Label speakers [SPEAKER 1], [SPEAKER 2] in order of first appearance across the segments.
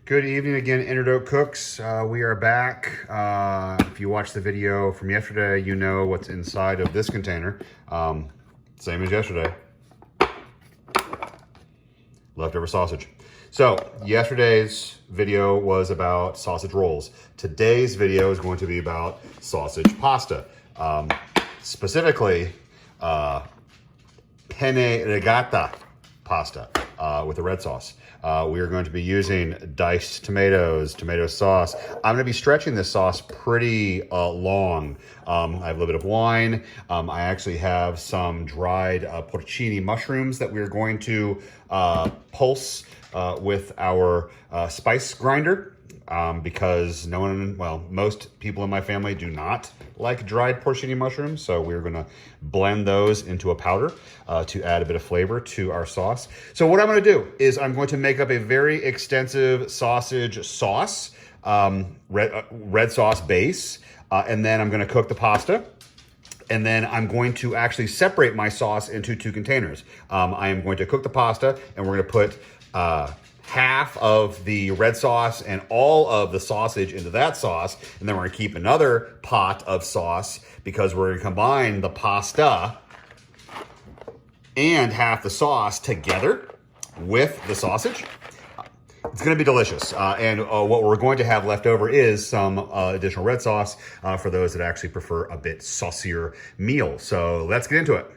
[SPEAKER 1] Good evening again, Doak cooks. We are back. If you watched the video from yesterday, you know what's inside of this container. Same as yesterday. Leftover sausage. So yesterday's video was about sausage rolls. Today's video is going to be about sausage pasta. Specifically, Penne Rigate pasta with a red sauce. We are going to be using diced tomatoes, tomato sauce. I'm going to be stretching this sauce pretty long. I have a little bit of wine. I actually have some dried porcini mushrooms that we're going to pulse with our spice grinder. Because most people in my family do not like dried porcini mushrooms. So we're gonna blend those into a powder to add a bit of flavor to our sauce. So what I'm gonna do is I'm going to make up a very extensive sausage sauce, red sauce base, and then I'm gonna cook the pasta. And then I'm going to actually separate my sauce into two containers. I am going to cook the pasta and we're gonna put half of the red sauce and all of the sausage into that sauce. And then we're gonna keep another pot of sauce because we're gonna combine the pasta and half the sauce together with the sausage. It's gonna be delicious. And what we're going to have left over is some additional red sauce for those that actually prefer a bit saucier meal. So let's get into it.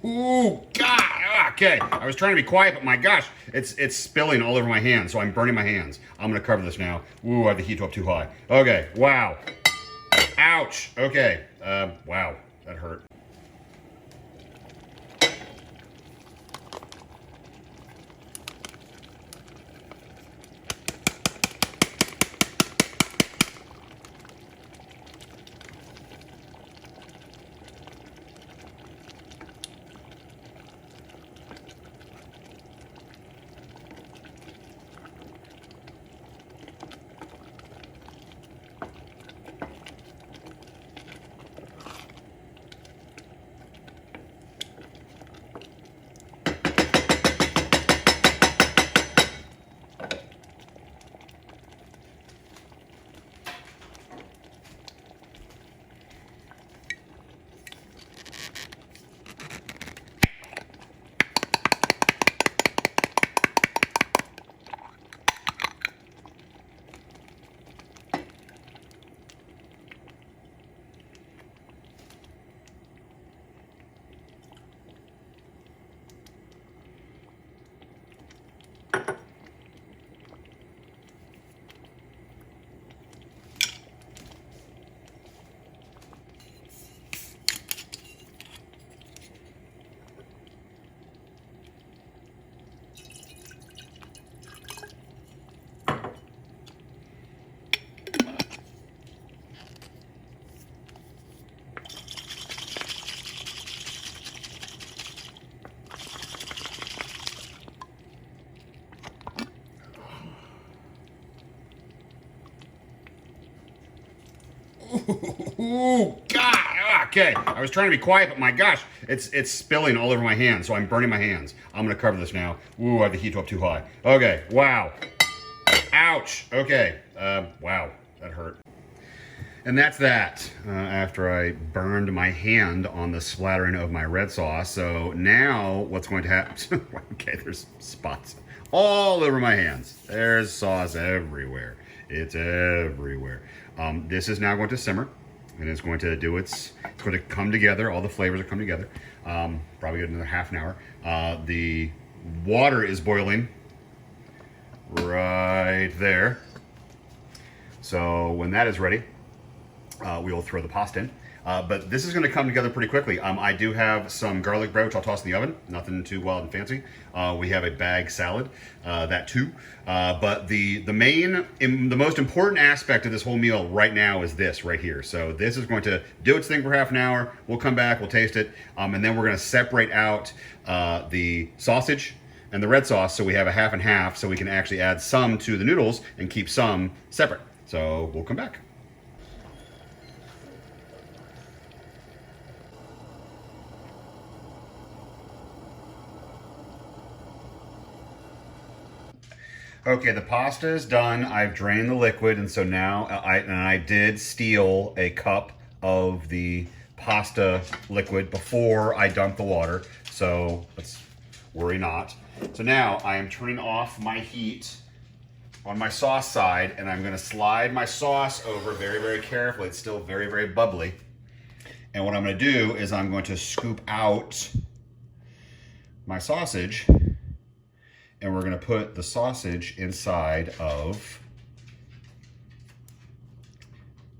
[SPEAKER 1] Ooh, God. Okay, I was trying to be quiet, but my gosh, it's spilling all over my hands, so I'm burning my hands. I'm gonna cover this now. Ooh, I have the heat up too high. Okay, wow. Ouch. Okay, wow, that hurt. Ooh, God. Okay, I was trying to be quiet, but my gosh, it's spilling all over my hands, so I'm burning my hands. I'm gonna cover this now. Ooh, I have the heat up too high. Okay, wow. Ouch. Okay, wow, that hurt. And that's that, after I burned my hand on the splattering of my red sauce. So now what's going to happen? Okay, there's spots all over my hands. There's sauce everywhere. It's everywhere. This is now going to simmer, and it's going to do it's going to come together. All the flavors are coming together. Probably another half an hour. The water is boiling right there. So when that is ready, we will throw the pasta in. But this is going to come together pretty quickly. I do have some garlic bread, which I'll toss in the oven. Nothing too wild and fancy. We have a bag salad, that too. But the most important aspect of this whole meal right now is this right here. So this is going to do its thing for half an hour. We'll come back, we'll taste it, and then we're going to separate out the sausage and the red sauce, so we have a half and half, so we can actually add some to the noodles and keep some separate. So we'll come back. Okay, the pasta is done. I've drained the liquid, and so now I did steal a cup of the pasta liquid before I dumped the water, so let's worry not. So now I am turning off my heat on my sauce side, and I'm going to slide my sauce over very, very carefully. It's still very, very bubbly. And what I'm going to do is I'm going to scoop out my sausage, and we're going to put the sausage inside of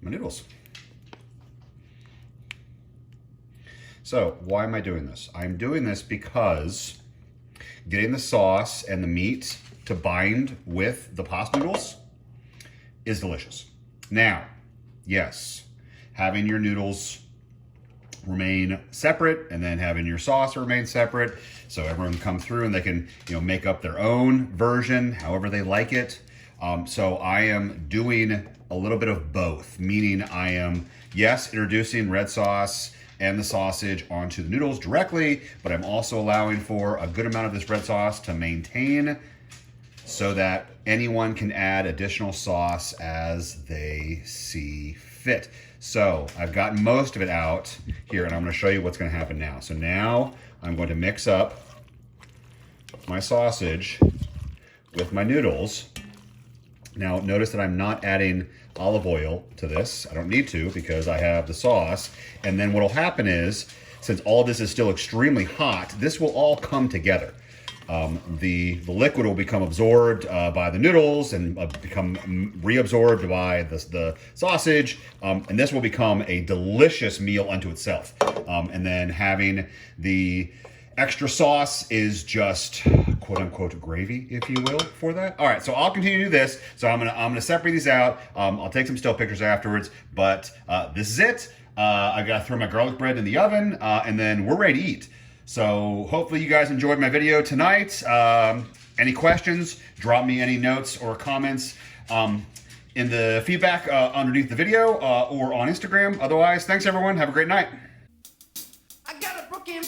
[SPEAKER 1] my noodles. So why am I doing this? I'm doing this because getting the sauce and the meat to bind with the pasta noodles is delicious. Now, yes, having your noodles remain separate and then having your sauce remain separate, so everyone can come through and they can, make up their own version however they like it. So I am doing a little bit of both, meaning I am, yes, introducing red sauce and the sausage onto the noodles directly, but I'm also allowing for a good amount of this red sauce to maintain so that anyone can add additional sauce as they see fit. So I've gotten most of it out here, and I'm going to show you what's going to happen now. So now I'm going to mix up my sausage with my noodles. Now notice that I'm not adding olive oil to this. I don't need to because I have the sauce. And then what'll happen is since all this is still extremely hot, this will all come together. The liquid will become absorbed by the noodles and become reabsorbed by the sausage, and this will become a delicious meal unto itself. And then having the extra sauce is just quote unquote gravy, if you will, for that. All right, so I'll continue to do this. So I'm gonna separate these out. I'll take some still pictures afterwards, but this is it. I gotta throw my garlic bread in the oven, and then we're ready to eat. So hopefully you guys enjoyed my video tonight. Any questions, drop me any notes or comments in the feedback underneath the video or on Instagram. Otherwise, thanks everyone. Have a great night. I got a broken